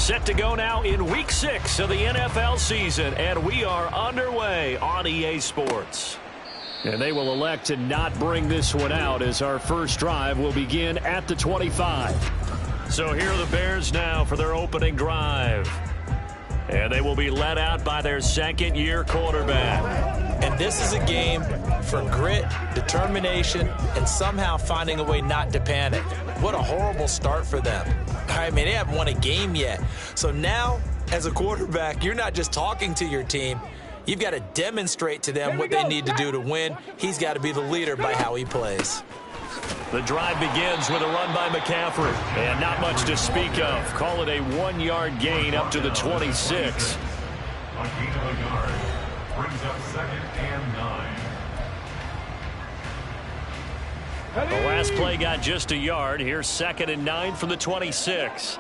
Set to go now in Week 6 of the NFL season, and we are underway on EA Sports. And they will elect to not bring this one out as our first drive will begin at the 25. So here are the Bears now for their opening drive. And they will be led out by their second-year quarterback. And this is a game for grit, determination, and somehow finding a way not to panic. What a horrible start for them. I mean, they haven't won a game yet. So now, as a quarterback, you're not just talking to your team. You've got to demonstrate to them what they need to do to win. He's got to be the leader by how he plays. The drive begins with a run by McCaffrey. And not much to speak of. Call it a 1-yard gain up to the 26. A gain of a yard brings up 2nd and 9. The last play got just a yard. Here's 2nd and 9 from the 26.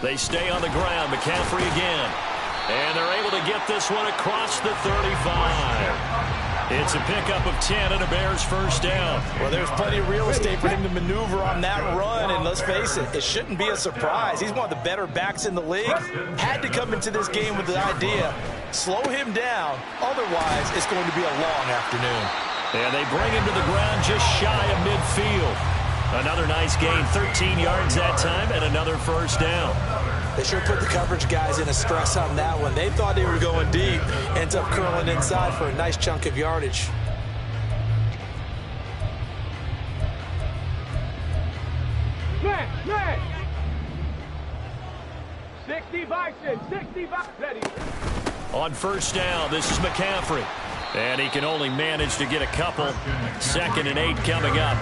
They stay on the ground. McCaffrey again. And they're able to get this one across the 35. It's a pickup of 10 and a Bears first down. Well, there's plenty of real estate for him to maneuver on that run, and let's face it, it shouldn't be a surprise. He's one of the better backs in the league. Had to come into this game with the idea, slow him down, otherwise it's going to be a long afternoon. And they bring him to the ground just shy of midfield. Another nice gain, 13 yards that time, and another first down. They sure put the coverage guys in a stress on that one. They thought they were going deep. Ends up curling inside for a nice chunk of yardage. Man. 60 Bison, 60 Bison. Ready. On first down, this is McCaffrey. And he can only manage to get a couple. 2nd and 8 coming up.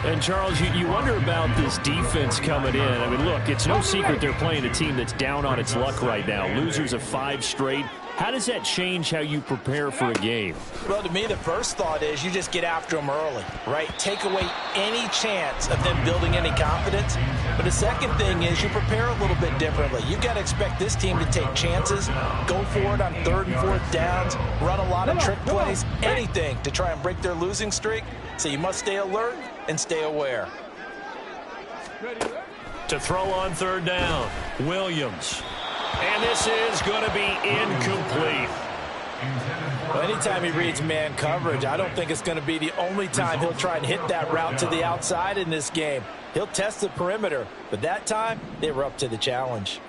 And, Charles, you wonder about this defense coming in. I mean, look, it's no secret they're playing a team that's down on its luck right now. Losers of 5 straight. How does that change how you prepare for a game? Well, to me, the first thought is you just get after them early, right? Take away any chance of them building any confidence. But the second thing is you prepare a little bit differently. You've got to expect this team to take chances, go for it on 3rd and 4th downs, run a lot of trick plays, anything to try and break their losing streak. So you must stay alert and stay aware. To throw on 3rd down, Williams. And this is going to be incomplete. Well, anytime he reads man coverage, I don't think it's going to be the only time he'll try and hit that route to the outside in this game. He'll test the perimeter, but that time they were up to the challenge.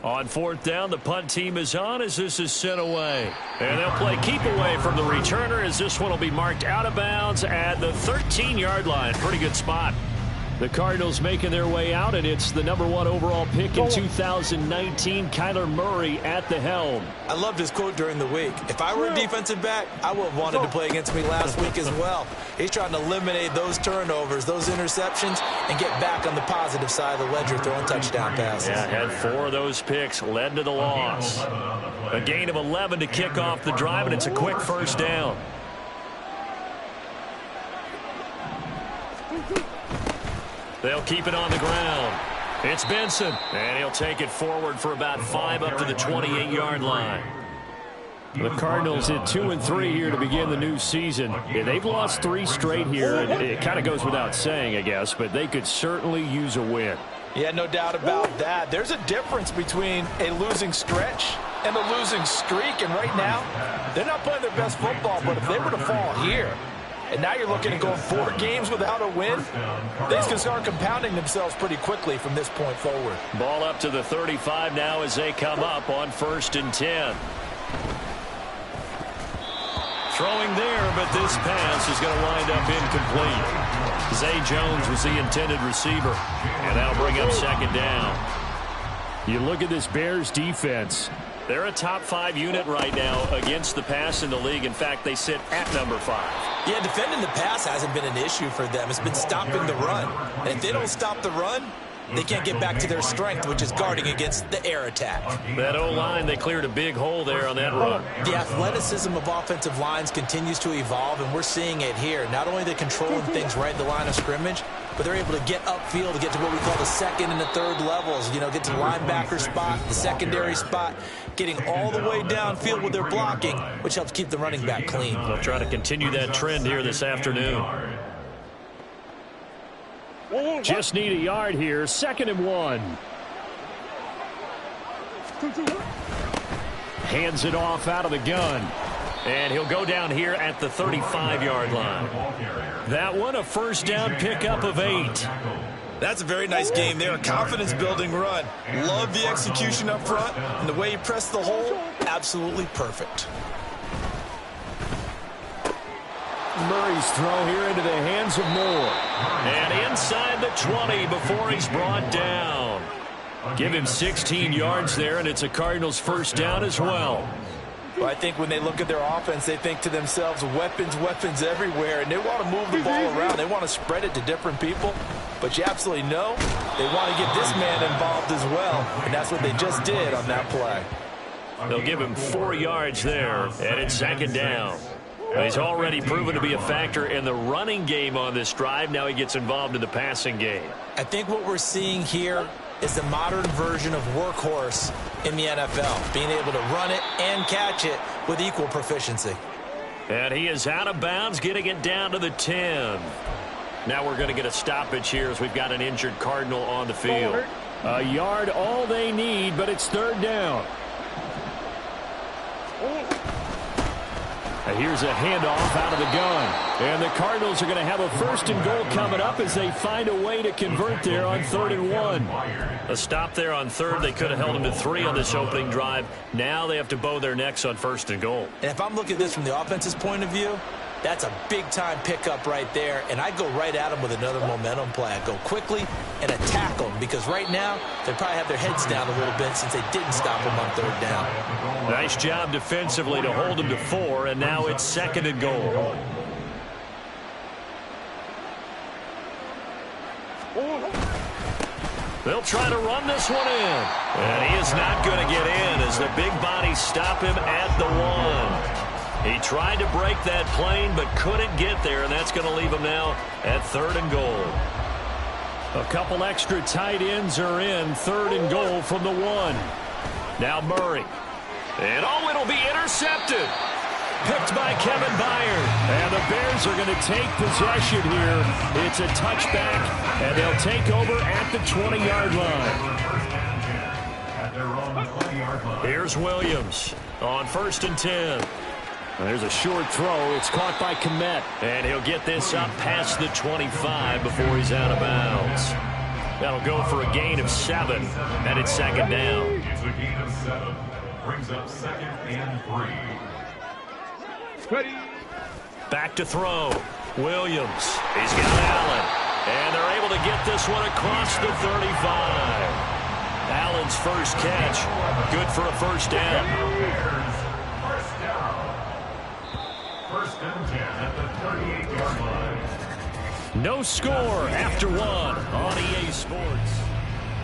On 4th down, the punt team is on as this is sent away. And they'll play keep away from the returner as this one will be marked out of bounds at the 13-yard line. Pretty good spot. The Cardinals making their way out, and it's the #1 overall pick in 2019, Kyler Murray at the helm. I loved his quote during the week. If I were a defensive back, I would have wanted to play against me last week as well. He's trying to eliminate those turnovers, those interceptions, and get back on the positive side of the ledger, throwing touchdown passes. Yeah, had 4 of those picks, led to the loss. A gain of 11 to kick off the drive, and it's a quick first down. They'll keep it on the ground. It's Benson, and he'll take it forward for about 5 up to the 28-yard line. The Cardinals hit 2-3 here to begin the new season. Yeah, they've lost 3 straight here, and it kind of goes without saying, I guess, but they could certainly use a win. Yeah, no doubt about that. There's a difference between a losing stretch and a losing streak, and right now, they're not playing their best football, but if they were to fall here, and now you're looking at going 4 games without a win, things can start compounding themselves pretty quickly from this point forward. Ball up to the 35 now as they come up on 1st and 10. Throwing there, but this pass is going to wind up incomplete. Zay Jones was the intended receiver, and that'll bring up 2nd down. You look at this Bears defense. They're a top 5 unit right now against the pass in the league. In fact, they sit at #5. Yeah, defending the pass hasn't been an issue for them. It's been stopping the run. And if they don't stop the run, they can't get back to their strength, which is guarding against the air attack. That O-line, they cleared a big hole there on that run. The athleticism of offensive lines continues to evolve, and we're seeing it here. Not only are they controlling things right at the line of scrimmage, but they're able to get upfield to get to what we call the 2nd and the 3rd levels. You know, get to the linebacker spot, the secondary spot, getting all the way downfield with their blocking, which helps keep the running back clean. They'll try to continue that trend here this afternoon. Just need a yard here. 2nd and 1. Hands it off out of the gun. And he'll go down here at the 35-yard line. That one, a first down pickup of 8. That's a very nice game there. A confidence-building run. Love the execution up front. And the way he pressed the hole, absolutely perfect. Murray's throw here into the hands of Moore. And inside the 20 before he's brought down. Give him 16 yards there, and it's a Cardinals first down as well. Well, I think when they look at their offense, they think to themselves, weapons, weapons everywhere, and they want to move the ball around. They want to spread it to different people, but you absolutely know they want to get this man involved as well, and that's what they just did on that play. They'll give him 4 yards there, and it's 2nd down. He's already proven to be a factor in the running game on this drive. Now he gets involved in the passing game. I think what we're seeing here is the modern version of workhorse in the NFL, being able to run it and catch it with equal proficiency. And he is out of bounds, getting it down to the 10. Now we're going to get a stoppage here as we've got an injured Cardinal on the field. A yard, all they need, but it's 3rd down. And here's a handoff out of the gun. And the Cardinals are going to have a 1st and goal coming up as they find a way to convert there on 3rd and 1. A stop there on 3rd. They could have held him to 3 on this opening drive. Now they have to bow their necks on 1st and goal. And if I'm looking at this from the offense's point of view, that's a big-time pickup right there, and I go right at them with another momentum play. I go quickly and attack them, because right now they probably have their heads down a little bit since they didn't stop them on 3rd down. Nice job defensively to hold them to 4, and now it's 2nd and goal. They'll try to run this one in, and he is not going to get in as the big bodies stop him at the 1. He tried to break that plane but couldn't get there, and that's going to leave him now at 3rd and goal. A couple extra tight ends are in. 3rd and goal from the 1. Now Murray. And it'll be intercepted. Picked by Kevin Byard. And the Bears are going to take possession here. It's a touchback, and they'll take over at the 20-yard line. Here's Williams on 1st and 10. There's a short throw. It's caught by Kmet. And he'll get this up past the 25 before he's out of bounds. That'll go for a gain of 7. And it's 2nd down. It's a gain of 7. Brings up 2nd and 3. Ready. Back to throw. Williams. He's got Allen. And they're able to get this one across the 35. Allen's first catch. Good for a first down. First and 10 at the 38-yard line. No score after 1 on EA Sports.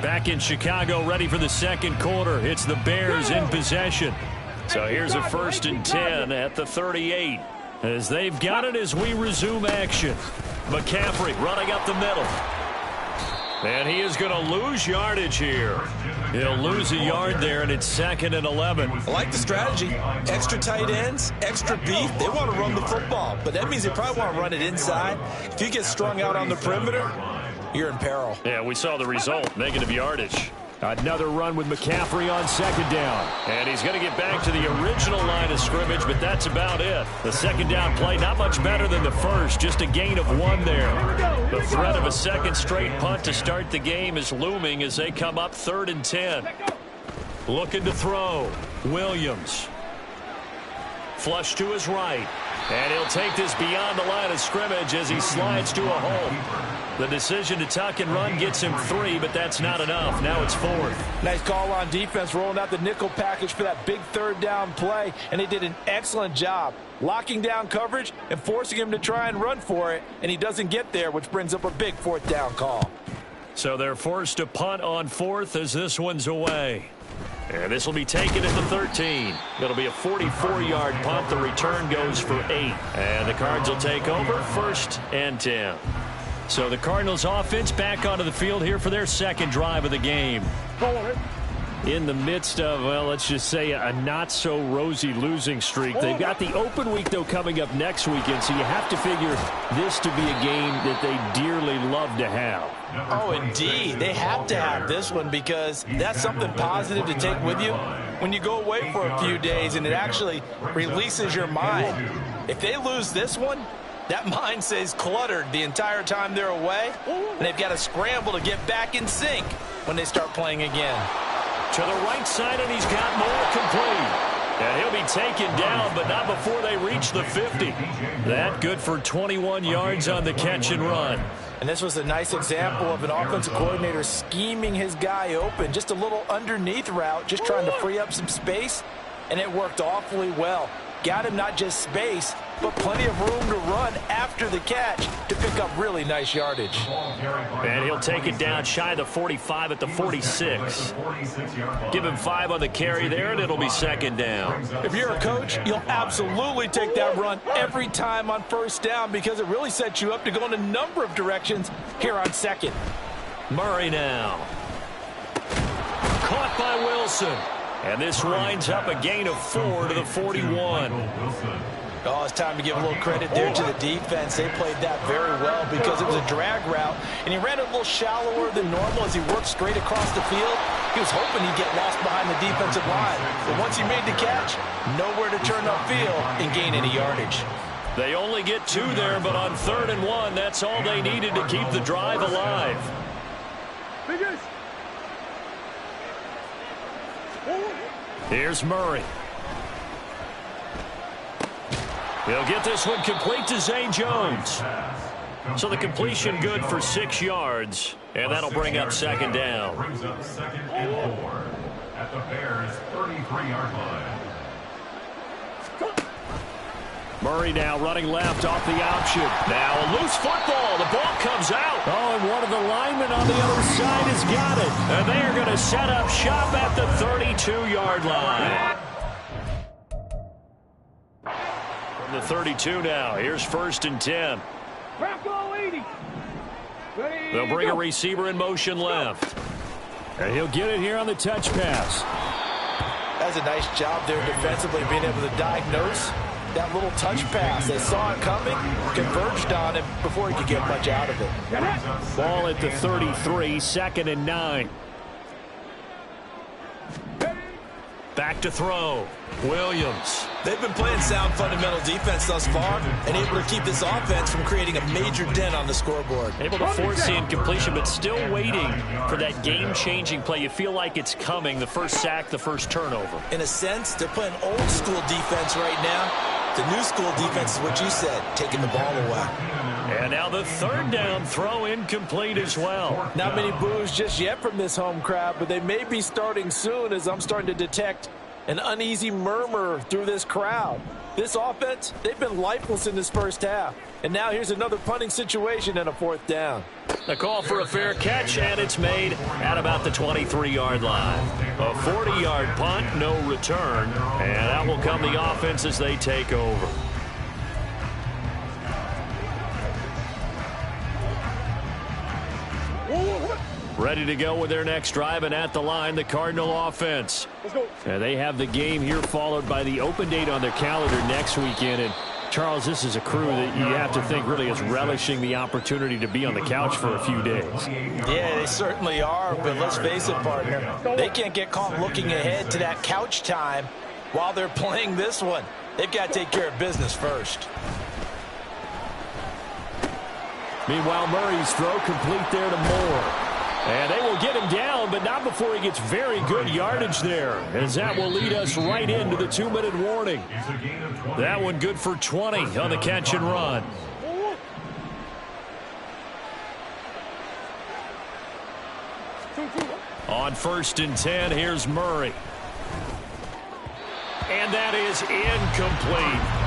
Back in Chicago, ready for the 2nd quarter. It's the Bears in possession. So here's a 1st and 10 at the 38. As they've got it as we resume action. McCaffrey running up the middle. And he is going to lose yardage here. He'll lose a yard there, and it's 2nd and 11. I like the strategy. Extra tight ends, extra beef. They want to run the football, but that means they probably want to run it inside. If you get strung out on the perimeter, you're in peril. Yeah, we saw the result, negative yardage. Another run with McCaffrey on 2nd down. And he's going to get back to the original line of scrimmage, but that's about it. The 2nd down play, not much better than the first, just a gain of 1 there. The threat of a 2nd straight punt to start the game is looming as they come up 3rd and 10. Looking to throw. Williams. Flush to his right. And he'll take this beyond the line of scrimmage as he slides to a hole. The decision to tuck and run gets him 3, but that's not enough. Now it's 4th. Nice call on defense, rolling out the nickel package for that big 3rd down play, and they did an excellent job locking down coverage and forcing him to try and run for it, and he doesn't get there, which brings up a big 4th down call. So they're forced to punt on 4th as this one's away. And this will be taken at the 13. It'll be a 44-yard punt. The return goes for 8. And the Cards will take over 1st and 10. So the Cardinals offense back onto the field here for their 2nd drive of the game. in the midst of, well, let's just say a not-so-rosy losing streak. They've got the open week, though, coming up next weekend, so you have to figure this to be a game that they dearly love to have. Oh, indeed. They have to have this one because that's something positive to take with you when you go away for a few days, and it actually releases your mind. If they lose this one, that mind stays cluttered the entire time they're away, and they've got to scramble to get back in sync when they start playing again. To the right side, and he's got more complete. And he'll be taken down, but not before they reach the 50. That good for 21 yards on the catch and run. And this was a nice example of an offensive coordinator scheming his guy open. Just a little underneath route, just trying to free up some space, and it worked awfully well. Got him not just space, but plenty of room to run after the catch to pick up really nice yardage. And he'll take it down shy of the 45 at the 46. Give him 5 on the carry there, and it'll be second down. If you're a coach, you'll absolutely take that run every time on first down because it really sets you up to go in a number of directions here on second. Murray now. Caught by Wilson. And this winds up a gain of 4 to the 41. Oh, it's time to give a little credit there to the defense. They played that very well because it was a drag route, and he ran it a little shallower than normal as he worked straight across the field. He was hoping he'd get lost behind the defensive line. But once he made the catch, nowhere to turn upfield and gain any yardage. They only get 2 there, but on 3rd and 1, that's all they needed to keep the drive alive. Here's Murray. He'll get this one complete to Zay Jones. So the completion good for 6 yards, and that'll bring up second down. Brings up 2nd and 4 at the Bears' 33-yard line. Murray now running left off the option. Now a loose football. The ball comes out. Oh, and one of the linemen on the other side has got it. And they are going to set up shop at the 32-yard line. From the 32 now. Here's 1st and 10. They'll bring a receiver in motion left. And he'll get it here on the touch pass. That's a nice job there defensively, being able to diagnose that little touch pass. They saw it coming, converged on him before he could get much out of it. Ball at the 33, 2nd and 9. Back to throw. Williams. They've been playing sound fundamental defense thus far and able to keep this offense from creating a major dent on the scoreboard. Able to force the incompletion, but still waiting for that game-changing play. You feel like it's coming, the first sack, the first turnover. In a sense, they're playing old-school defense right now. The new school defense is what you said, taking the ball away. And now the 3rd down throw incomplete as well. Not many boos just yet from this home crowd, but they may be starting soon as I'm starting to detect an uneasy murmur through this crowd. This offense, they've been lifeless in this first half. And now here's another punting situation and a 4th down. A call for a fair catch, and it's made at about the 23-yard line. A 40-yard punt, no return, and that will come the offense as they take over. Ready to go with their next drive, and at the line, the Cardinal offense. And they have the game here followed by the open date on their calendar next weekend. And Charles, this is a crew that you have to think really is relishing the opportunity to be on the couch for a few days. Yeah, they certainly are, but let's face it, partner. They can't get caught looking ahead to that couch time while they're playing this one. They've got to take care of business first. Meanwhile, Murray's throw complete there to Moore. And they will get him down, but not before he gets very good yardage there, as that will lead us right into the 2-minute warning. That one good for 20 on the catch and run. On 1st and 10, here's Murray. And that is incomplete.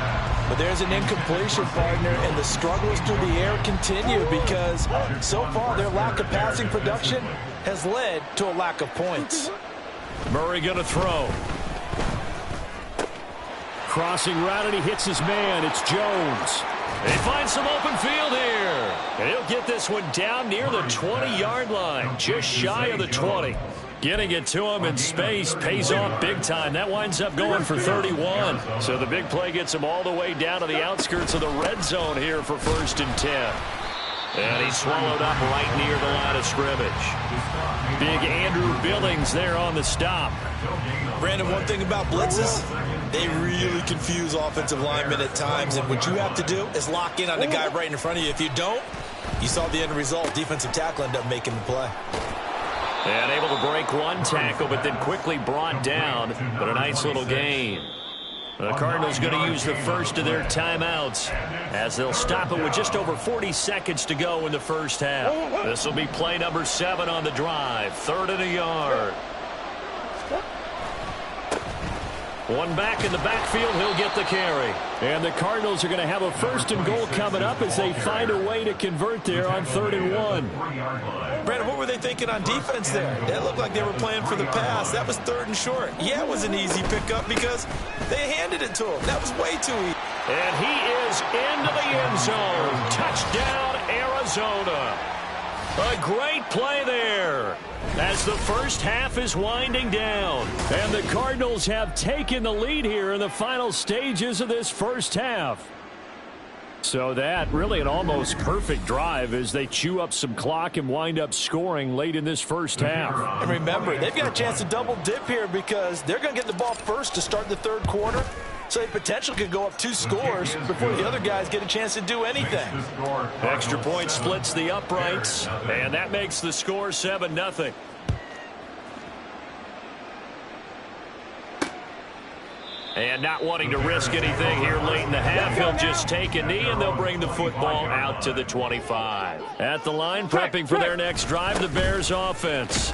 But there's an incompletion, partner, and the struggles through the air continue because so far their lack of passing production has led to a lack of points. Murray going to throw. Crossing route, and he hits his man. It's Jones. They find some open field here. And he'll get this one down near the 20-yard line, just shy of the 20. Getting it to him in space pays off big time. That winds up going for 31. So the big play gets him all the way down to the outskirts of the red zone here for 1st and 10. And he's swallowed up right near the line of scrimmage. Big Andrew Billings there on the stop. Brandon, one thing about blitzes, they really confuse offensive linemen at times. And what you have to do is lock in on the guy right in front of you. If you don't, you saw the end result. Defensive tackle ended up making the play. And able to break one tackle, but then quickly brought down. But a nice little gain. The Cardinals going to use the first of their timeouts as they'll stop it with just over 40 seconds to go in the first half. This will be play number 7 on the drive. 3rd and a yard. One back in the backfield, he'll get the carry. And the Cardinals are going to have a 1st and goal coming up as they find a way to convert there on 3rd and 1. Brandon, what were they thinking on defense there? It looked like they were playing for the pass. That was 3rd and short. Yeah, it was an easy pickup because they handed it to him. That was way too easy. And he is into the end zone. Touchdown, Arizona. A great play there as the first half is winding down. And the Cardinals have taken the lead here in the final stages of this first half. So that really an almost perfect drive as they chew up some clock and wind up scoring late in this first half. And remember, they've got a chance to double dip here because they're going to get the ball first to start the 3rd quarter. So they potentially could go up 2 scores before the other guys get a chance to do anything. Extra point splits the uprights, and that makes the score 7-0. And not wanting to risk anything here late in the half, he'll just take a knee, and they'll bring the football out to the 25. At the line, prepping for their next drive, the Bears offense.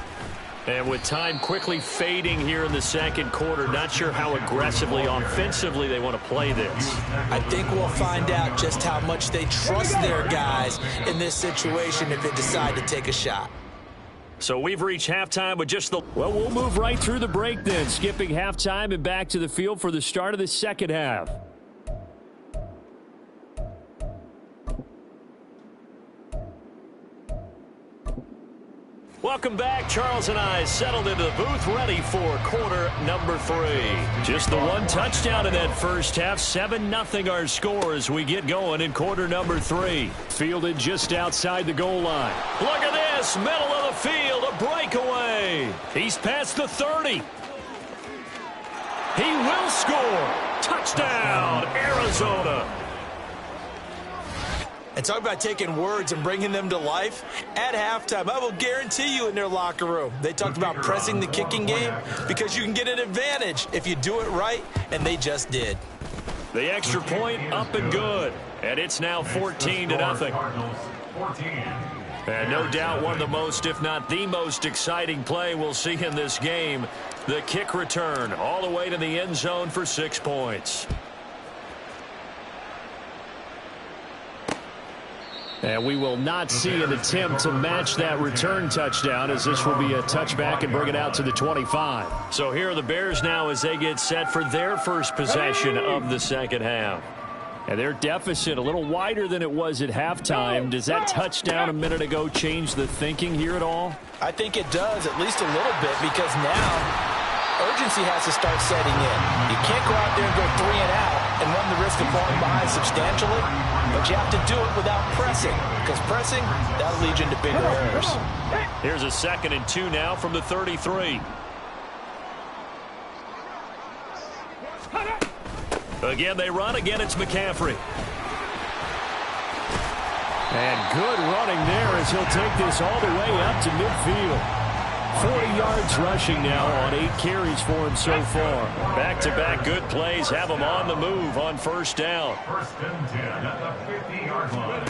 And with time quickly fading here in the 2nd quarter, not sure how aggressively, offensively they want to play this. I think we'll find out just how much they trust their guys in this situation if they decide to take a shot. So we've reached halftime with just the... Well, we'll move right through the break then, skipping halftime and back to the field for the start of the 2nd half. Welcome back. Charles and I settled into the booth, ready for quarter number 3. Just the one touchdown in that first half. 7-0 our score as we get going in quarter number 3. Fielded just outside the goal line. Look at this, middle of the field, a breakaway. He's past the 30. He will score. Touchdown, Arizona. And talk about taking words and bringing them to life. At halftime, I will guarantee you in their locker room, they talked about pressing the kicking game because you can get an advantage if you do it right, and they just did. The extra point up and good. And it's now 14-0. And no doubt one of the most, if not the most exciting play we'll see in this game. The kick return all the way to the end zone for 6 points. And we will not see an attempt to match that return touchdown, as this will be a touchback and bring it out to the 25. So here are the Bears now as they get set for their first possession of the 2nd half. And their deficit a little wider than it was at halftime. Does that touchdown a minute ago change the thinking here at all? I think it does, at least a little bit, because now urgency has to start setting in. You can't go out there and go 3 and out and run the risk of falling behind substantially, but you have to do it without pressing, because pressing, that'll lead you into bigger errors. Here's a 2nd and 2 now from the 33. Again, they run. Again, it's McCaffrey. And good running there as he'll take this all the way up to midfield. 40 yards rushing now on 8 carries for him so far. Back-to-back good plays have him on the move on 1st down. 1st and 10 at the 50-yard line.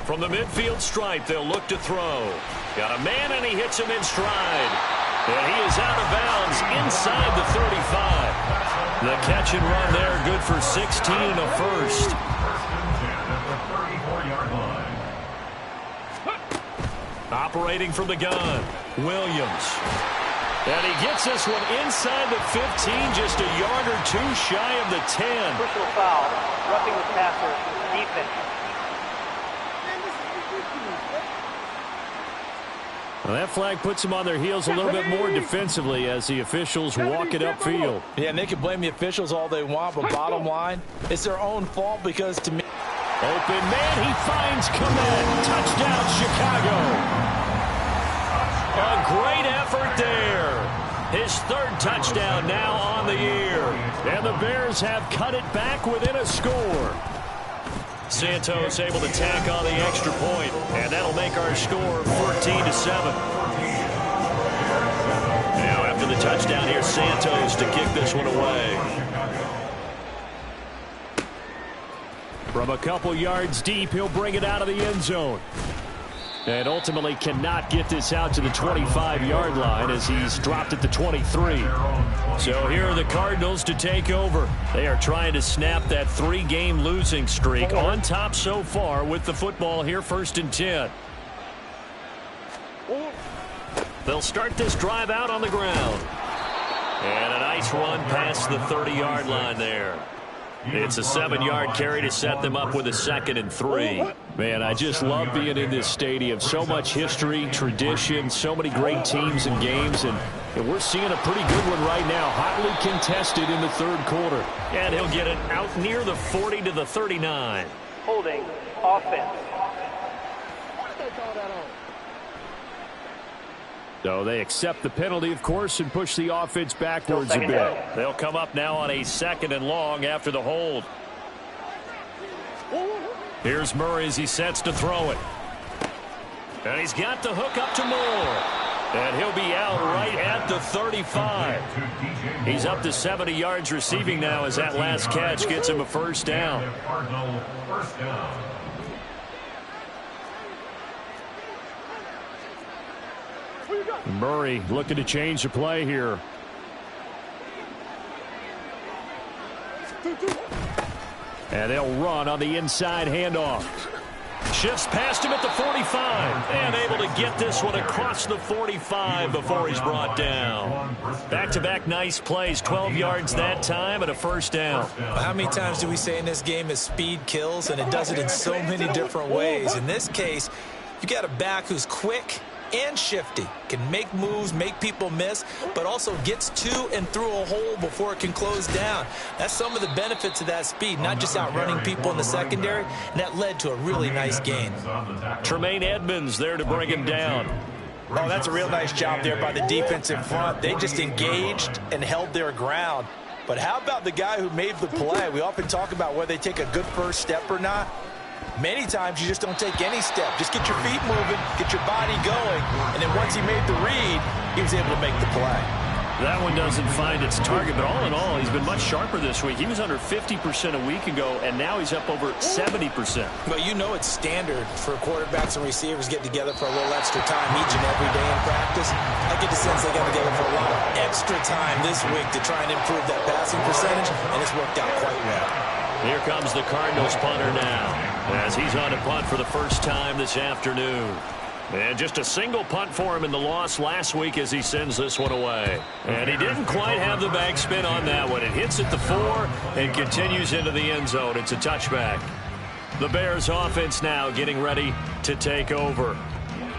From the midfield stripe, they'll look to throw. Got a man, and he hits him in stride. And he is out of bounds inside the 35. The catch and run there, good for 16 and a first. 1st and 10 at the 34-yard line. Operating from the gun, Williams. And he gets this one inside the 15, just a yard or 2 shy of the 10. Personal foul, roughing the passer, defense. Well, that flag puts them on their heels a little bit more defensively as the officials walk it upfield. Yeah, and they can blame the officials all they want, but bottom line, it's their own fault because to me... Open man, he finds Kmet. Touchdown, Chicago. A great effort there. His third touchdown now on the year. And the Bears have cut it back within a score. Santos able to tack on the extra point, and that'll make our score 14-7. Now after the touchdown, here's Santos to kick this one away. From a couple yards deep, he'll bring it out of the end zone. And ultimately cannot get this out to the 25-yard line as he's dropped at the 23. So here are the Cardinals to take over. They are trying to snap that 3-game losing streak on top so far with the football here, 1st and 10. They'll start this drive out on the ground. And a nice run past the 30-yard line there. It's a 7-yard carry to set them up with a 2nd and 3. Man, I just love being in this stadium. So much history, tradition, so many great teams and games, and we're seeing a pretty good one right now. Hotly contested in the 3rd quarter. And he'll get it out near the 40 to the 39. Holding offense. So they accept the penalty, of course, and push the offense backwards a bit. They'll come up now on a 2nd and long after the hold. Here's Murray as he sets to throw it. And he's got the hook up to Moore. And he'll be out right at the 35. He's up to 70 yards receiving now as that last catch gets him a 1st down. Murray looking to change the play here. And they'll run on the inside handoff. Shifts past him at the 45. And able to get this one across the 45 before he's brought down. Back-to-back nice plays. 12 yards that time and a 1st down. How many times do we say in this game is speed kills? And it does it in so many different ways. In this case, you got a back who's quick and shifty, can make moves, make people miss, but also gets to and through a hole before it can close down. That's some of the benefits of that speed, not just outrunning people in the secondary, and that led to a really nice gain. Tremaine Edmonds there to bring him down. Oh, that's a real nice job there by the defense in front. They just engaged and held their ground. But how about the guy who made the play? We often talk about whether they take a good first step or not. Many times you just don't take any step. Just get your feet moving, get your body going, and then once he made the read, he was able to make the play. That one doesn't find its target, but all in all, he's been much sharper this week. He was under 50% a week ago, and now he's up over 70%. Well, you know it's standard for quarterbacks and receivers get together for a little extra time each and every day in practice. I get the sense they got together for a lot of extra time this week to try and improve that passing percentage, and it's worked out quite well. Here comes the Cardinals punter now as he's on a punt for the first time this afternoon. And just a single punt for him in the loss last week as he sends this one away. And he didn't quite have the backspin on that one. It hits at the 4 and continues into the end zone. It's a touchback. The Bears offense now getting ready to take over.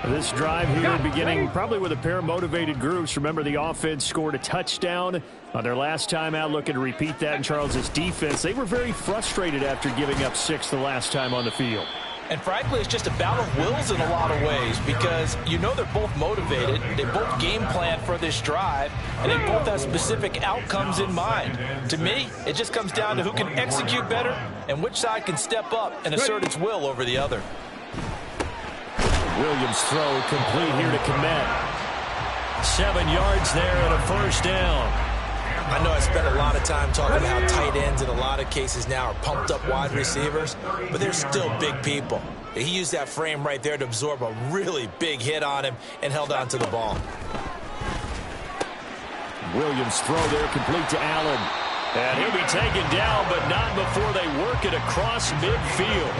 This drive here beginning probably with a pair of motivated groups. Remember, the offense scored a touchdown on their last time out. Looking to repeat that in Charles's defense. They were very frustrated after giving up 6 the last time on the field. And frankly, it's just a battle of wills in a lot of ways because you know they're both motivated. They both game plan for this drive, and they both have specific outcomes in mind. To me, it just comes down to who can execute better and which side can step up and assert its will over the other. Williams throw complete here to Kmet. 7 yards there and a 1st down. I know I spent a lot of time talking about how tight ends in a lot of cases now are pumped up wide receivers, but they're still big people. He used that frame right there to absorb a really big hit on him and held on to the ball. Williams throw there complete to Allen. And he'll be taken down, but not before they work it across midfield.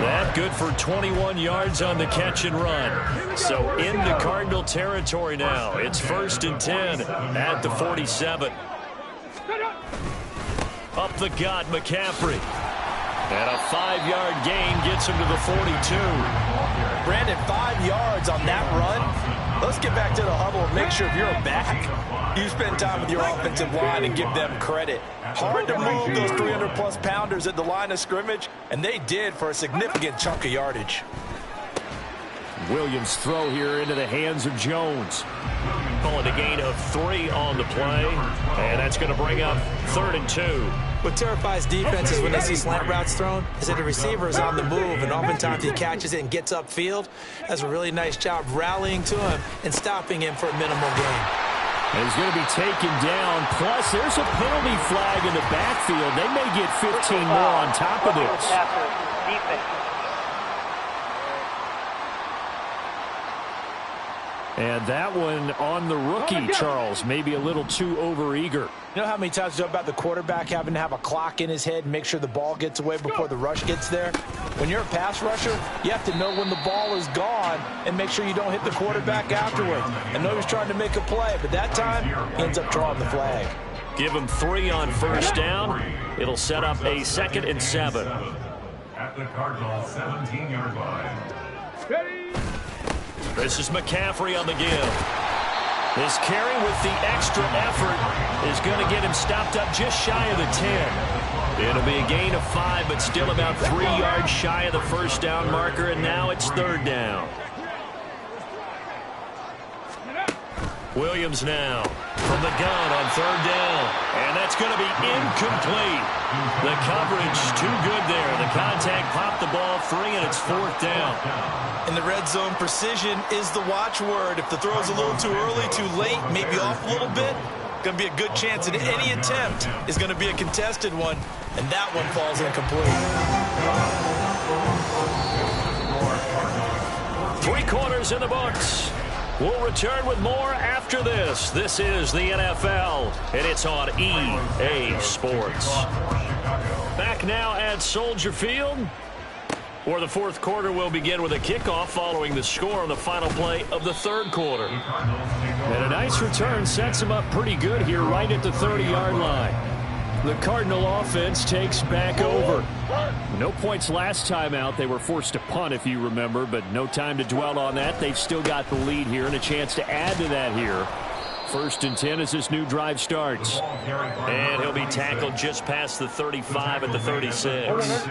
That good for 21 yards on the catch and run. So into Cardinal territory now. It's 1st and 10 at the 47. Up the gut, McCaffrey. And a 5-yard gain gets him to the 42. Brandon, 5 yards on that run. Let's get back to the huddle and make sure if you're a back, you spend time with your offensive line and give them credit. Hard to move those 300-plus pounders at the line of scrimmage, and they did for a significant chunk of yardage. Williams' throw here into the hands of Jones. Calling a gain of 3 on the play, and that's going to bring up 3rd and 2. What terrifies defenses when they see slant routes thrown is that the receiver is on the move, and oftentimes he catches it and gets upfield. Does a really nice job rallying to him and stopping him for a minimal gain. And he's going to be taken down. Plus, there's a penalty flag in the backfield. They may get 15 more on top of this. And that one on the rookie, Charles, maybe a little too overeager. You know how many times you talk about the quarterback having to have a clock in his head and make sure the ball gets away before the rush gets there? When you're a pass rusher, you have to know when the ball is gone and make sure you don't hit the quarterback afterwards. I know he's trying to make a play, but that time he ends up drawing the flag. Give him 3 on first down. It'll set up a 2nd and 7. At the Cardinals' 17-yard line. This is McCaffrey on the give. His carry with the extra effort is going to get him stopped up just shy of the 10. It'll be a gain of 5, but still about 3 yards shy of the first down marker, and now it's 3rd down. Williams now from the gun on 3rd down, and that's going to be incomplete. The coverage too good there. The contact popped the ball free, and it's 4th down. In the red zone, precision is the watchword. If the throw's a little too early, too late, maybe off a little bit, going to be a good chance that any attempt is going to be a contested one, and that one falls incomplete. 3 quarters in the books. We'll return with more after this. This is the NFL, and it's on EA Sports. Back now at Soldier Field, where the 4th quarter will begin with a kickoff following the score on the final play of the 3rd quarter. And a nice return sets him up pretty good here right at the 30-yard line. The Cardinal offense takes back over. No points last time out. They were forced to punt, if you remember, but no time to dwell on that. They've still got the lead here and a chance to add to that here. 1st and 10 as this new drive starts. And he'll be tackled just past the 35 at the 36.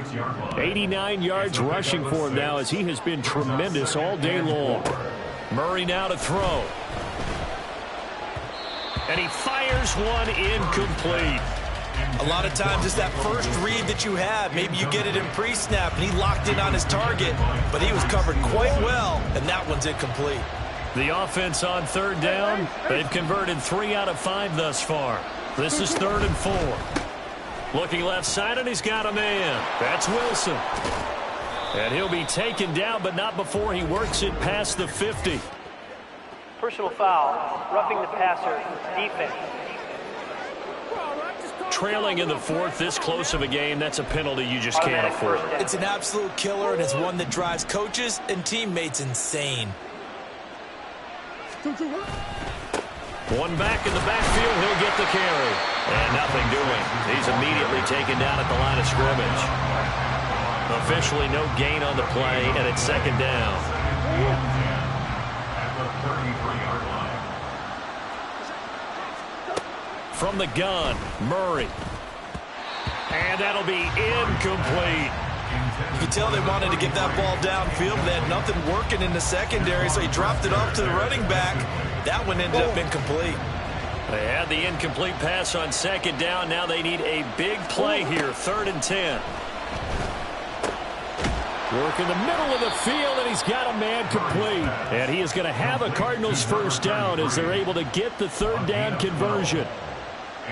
89 yards rushing for him now as he has been tremendous all day long. Murray now to throw. And he fires one incomplete. A lot of times it's that first read that you have. Maybe you get it in pre-snap, and he locked in on his target, but he was covered quite well, and that one's incomplete. The offense on 3rd down. They've converted 3 out of 5 thus far. This is 3rd and 4. Looking left side, and he's got a man. That's Wilson. And he'll be taken down, but not before he works it past the 50. Personal foul, roughing the passer, defense. Trailing in the 4th, this close of a game, that's a penalty you just can't afford. It's an absolute killer, and it's one that drives coaches and teammates insane. One back in the backfield, he'll get the carry. And nothing doing. He's immediately taken down at the line of scrimmage. Officially no gain on the play, and it's 2nd down. At the 33-yard line. From the gun, Murray. And that'll be incomplete. You could tell they wanted to get that ball downfield, but they had nothing working in the secondary, so he dropped it off to the running back. That one ended up incomplete. They had the incomplete pass on 2nd down. Now they need a big play here, 3rd and 10. Work in the middle of the field, and he's got a man complete. And he is going to have a Cardinals first down as they're able to get the 3rd down conversion.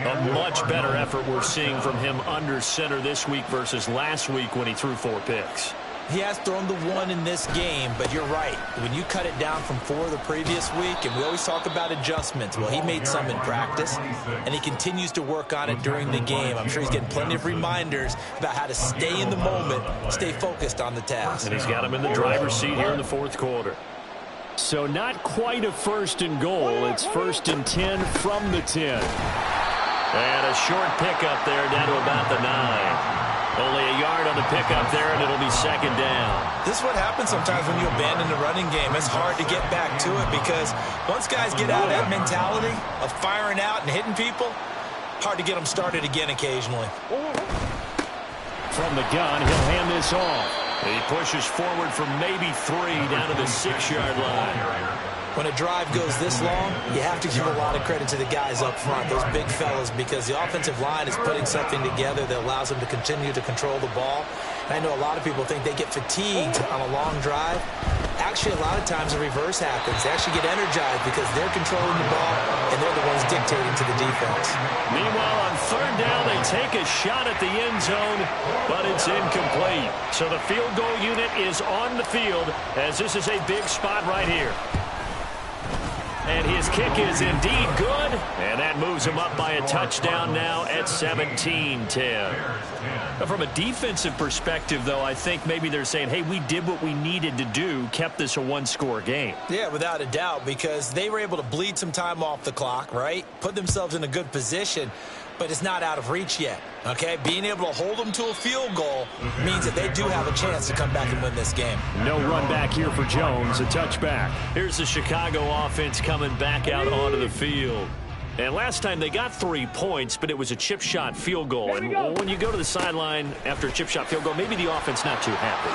A much better effort we're seeing from him under center this week versus last week when he threw 4 picks. He has thrown the 1 in this game, but you're right. When you cut it down from 4 the previous week, and we always talk about adjustments, well, he made some in practice, and he continues to work on it during the game. I'm sure he's getting plenty of reminders about how to stay in the moment, stay focused on the task. And he's got him in the driver's seat here in the 4th quarter. So not quite a 1st and goal. It's 1st and 10 from the 10. And a short pickup there down to about the 9. Only a yard on the pickup there, and it'll be second down. This is what happens sometimes when you abandon the running game. It's hard to get back to it because once guys get out of that mentality of firing out and hitting people, hard to get them started again occasionally. From the gun, he'll hand this off. He pushes forward for maybe 3 down to the 6-yard line. When a drive goes this long, you have to give a lot of credit to the guys up front, those big fellas, because the offensive line is putting something together that allows them to continue to control the ball. And I know a lot of people think they get fatigued on a long drive. Actually, a lot of times the reverse happens. They actually get energized because they're controlling the ball, and they're the ones dictating to the defense. Meanwhile, on third down, they take a shot at the end zone, but it's incomplete. So the field goal unit is on the field, as this is a big spot right here. And his kick is indeed good, and that moves him up by a touchdown now at 17-10. From a defensive perspective, though, I think maybe they're saying, hey, we did what we needed to do, kept this a one-score game. Yeah, without a doubt, because they were able to bleed some time off the clock, right? Put themselves in a good position, but it's not out of reach yet, okay? Being able to hold them to a field goal means that they do have a chance to come back and win this game. No run back here for Jones, a touchback. Here's the Chicago offense coming back out onto the field. And last time they got 3 points, but it was a chip shot field goal. And when you go to the sideline after a chip shot field goal, maybe the offense not too happy.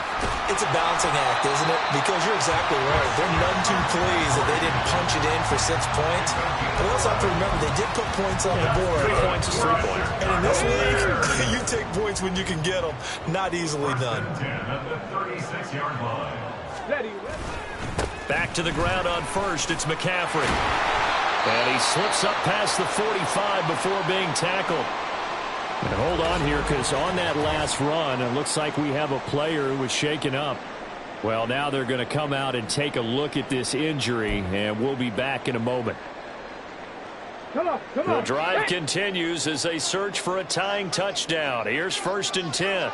It's a balancing act, isn't it? Because you're exactly right. They're none too pleased that they didn't punch it in for 6 points. But we also have to remember they did put points on the board. 3 points is 3 points. And in this league, you take points when you can get them. Not easily done. Back to the ground on first. It's McCaffrey. And he slips up past the 45 before being tackled. And hold on here, because on that last run, it looks like we have a player who was shaken up. Well, now they're going to come out and take a look at this injury, and we'll be back in a moment. The drive continues as they search for a tying touchdown. Here's 1st and 10.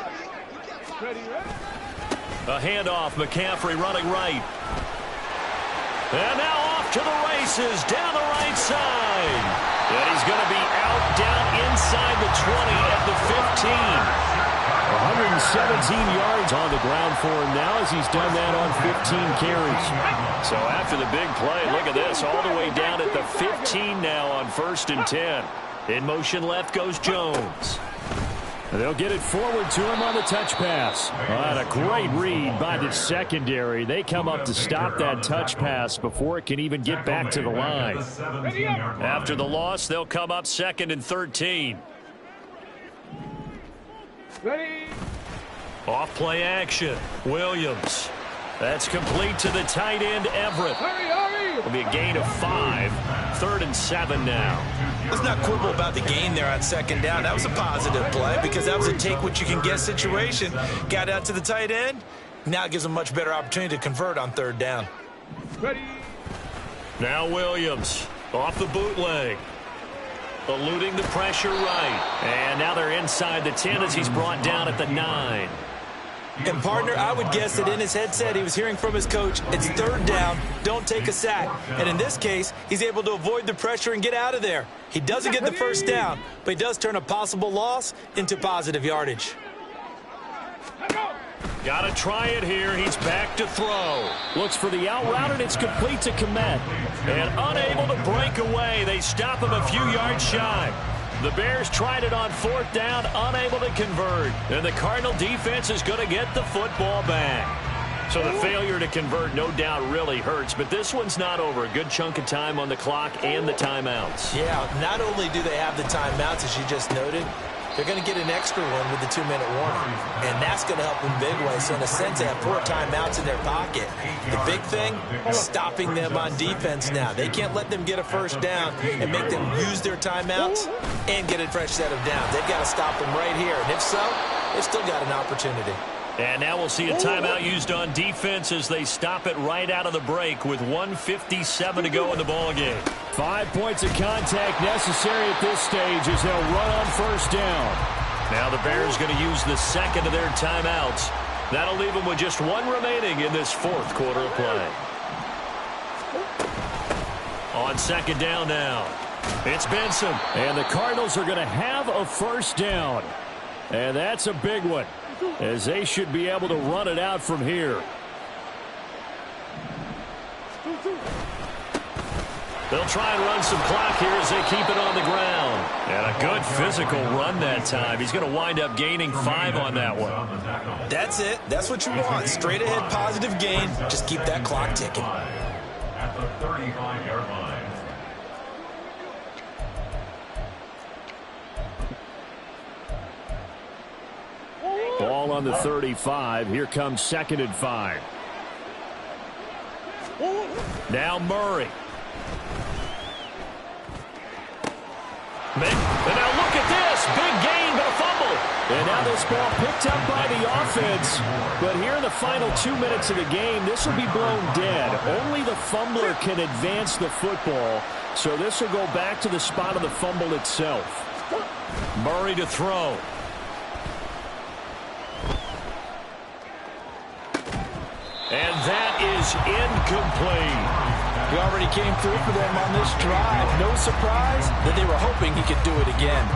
A handoff, McCaffrey running right. And now off to the races, down the right side. And he's going to be out, down inside the 20 at the 15. 117 yards on the ground for him now as he's done that on 15 carries. So after the big play, look at this, all the way down at the 15 now on 1st and 10. In motion left goes Jones. They'll get it forward to him on the touch pass. And a great read by the secondary. They come up to stop that touch pass before it can even get back to the line. After the loss, they'll come up 2nd and 13. Off play action. Williams. That's complete to the tight end, Everett. It'll be a gain of 5. 3rd and 7 now. Let's not quibble about the gain there on 2nd down. That was a positive play because that was a take-what-you-can-get situation. Got out to the tight end. Now it gives them a much better opportunity to convert on 3rd down. Now Williams off the bootleg. Eluding the pressure right. And now they're inside the 10 as he's brought down at the 9. And, partner, I would guess that in his headset he was hearing from his coach, it's 3rd down, don't take a sack. And in this case, he's able to avoid the pressure and get out of there. He doesn't get the 1st down, but he does turn a possible loss into positive yardage. Got to try it here. He's back to throw. Looks for the out route, and it's complete to Kmet. And unable to break away. They stop him a few yards shy. The Bears tried it on 4th down, unable to convert. And the Cardinal defense is going to get the football back. So the failure to convert no doubt really hurts, but this one's not over. A good chunk of time on the clock and the timeouts. Yeah, not only do they have the timeouts, as you just noted, they're going to get an extra one with the 2-minute warning. And that's going to help them big way. So in a sense, they have 4 timeouts in their pocket. The big thing, stopping them on defense now. They can't let them get a 1st down and make them use their timeouts and get a fresh set of downs. They've got to stop them right here. And if so, they've still got an opportunity. And now we'll see a timeout used on defense as they stop it right out of the break with 1:57 to go in the ballgame. 5 points of contact necessary at this stage as they'll run on 1st down. Now the Bears going to use the 2nd of their timeouts. That'll leave them with just 1 remaining in this 4th quarter of play. On 2nd down now, it's Benson. And the Cardinals are going to have a 1st down. And that's a big one, as they should be able to run it out from here. They'll try and run some clock here as they keep it on the ground. And a good physical run that time. He's going to wind up gaining 5 on that one. That's it. That's what you want. Straight ahead positive gain. Just keep that clock ticking. At the 35-yard line. Ball on the 35. Here comes 2nd and 5. Now Murray. And now look at this. Big gain, but a fumble. And now this ball picked up by the offense. But here in the final 2 minutes of the game, this will be blown dead. Only the fumbler can advance the football. So this will go back to the spot of the fumble itself. Murray to throw. And that is incomplete. He already came through for them on this drive. No surprise that they were hoping he could do it again.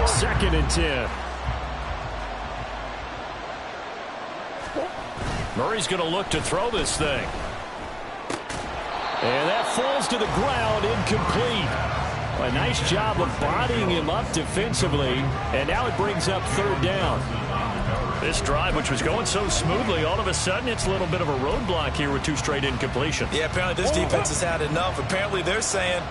2nd and 10. Murray's going to look to throw this thing. And that falls to the ground, incomplete. A nice job of bodying him up defensively. And now it brings up 3rd down. This drive, which was going so smoothly, all of a sudden it's a little bit of a roadblock here with 2 straight incompletions. Yeah, apparently this defense has had enough. Apparently they're saying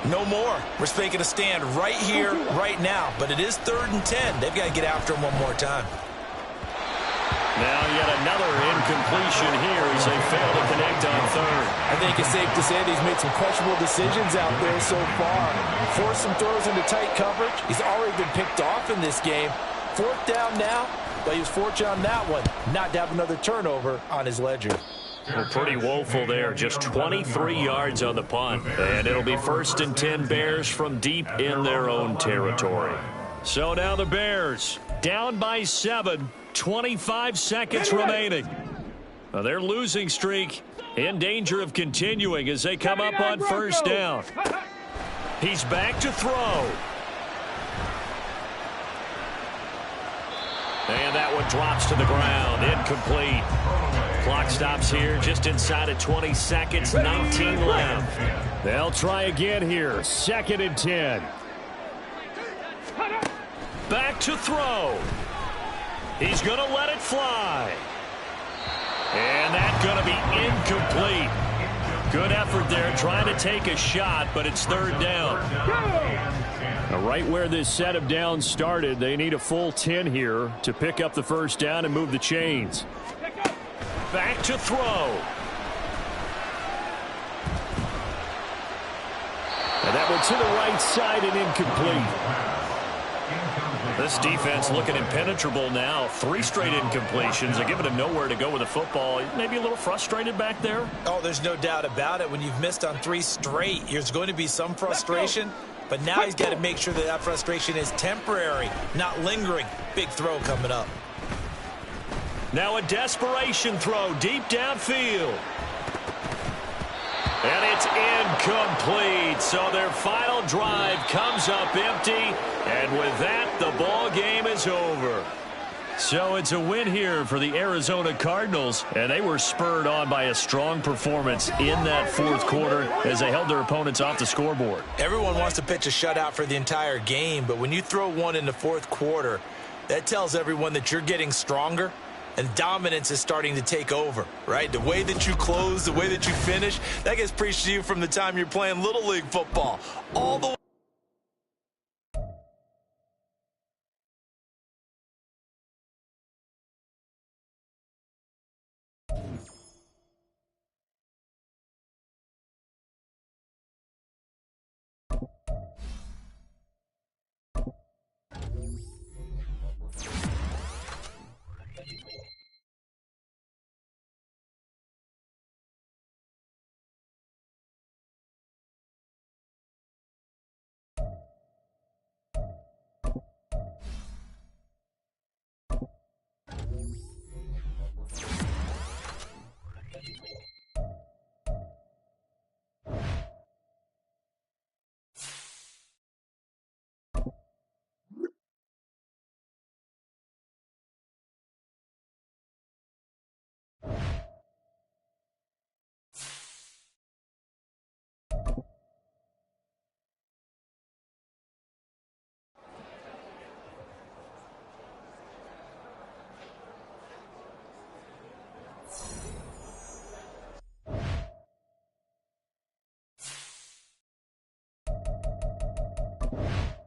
no more. We're making a stand right here, right now. But it is 3rd and 10. They've got to get after him one more time. Now yet another incompletion here as they fail to connect on 3rd. I think it's safe to say that he's made some questionable decisions out there so far. Forced some throws into tight coverage. He's already been picked off in this game. 4th down now. But he was fortunate on that one, not to have another turnover on his ledger. Well, pretty woeful there. Just 23 yards on the punt. And it'll be 1st and 10 Bears from deep in their own territory. So now the Bears down by 7, 25 seconds remaining. Now their losing streak in danger of continuing as they come up on 1st down. He's back to throw. And that one drops to the ground. Incomplete. Clock stops here just inside of 20 seconds. 19 left. They'll try again here. 2nd and 10. Back to throw. He's going to let it fly. And that's going to be incomplete. Good effort there trying to take a shot, but it's 3rd down. Now, right where this set of downs started, they need a full 10 here to pick up the 1st down and move the chains. Back to throw. And that one to the right side and incomplete. This defense looking impenetrable now. 3 straight incompletions. They're giving him nowhere to go with the football. Maybe a little frustrated back there. Oh, there's no doubt about it. When you've missed on 3 straight, there's going to be some frustration. But now he's got to make sure that that frustration is temporary, not lingering. Big throw coming up. Now a desperation throw deep downfield. And it's incomplete. So their final drive comes up empty. And with that, the ball game is over. So it's a win here for the Arizona Cardinals, and they were spurred on by a strong performance in that 4th quarter as they held their opponents off the scoreboard. Everyone wants to pitch a shutout for the entire game, but when you throw one in the 4th quarter, that tells everyone that you're getting stronger and dominance is starting to take over, right? The way that you close, the way that you finish, that gets preached to you from the time you're playing Little League football all the way ball.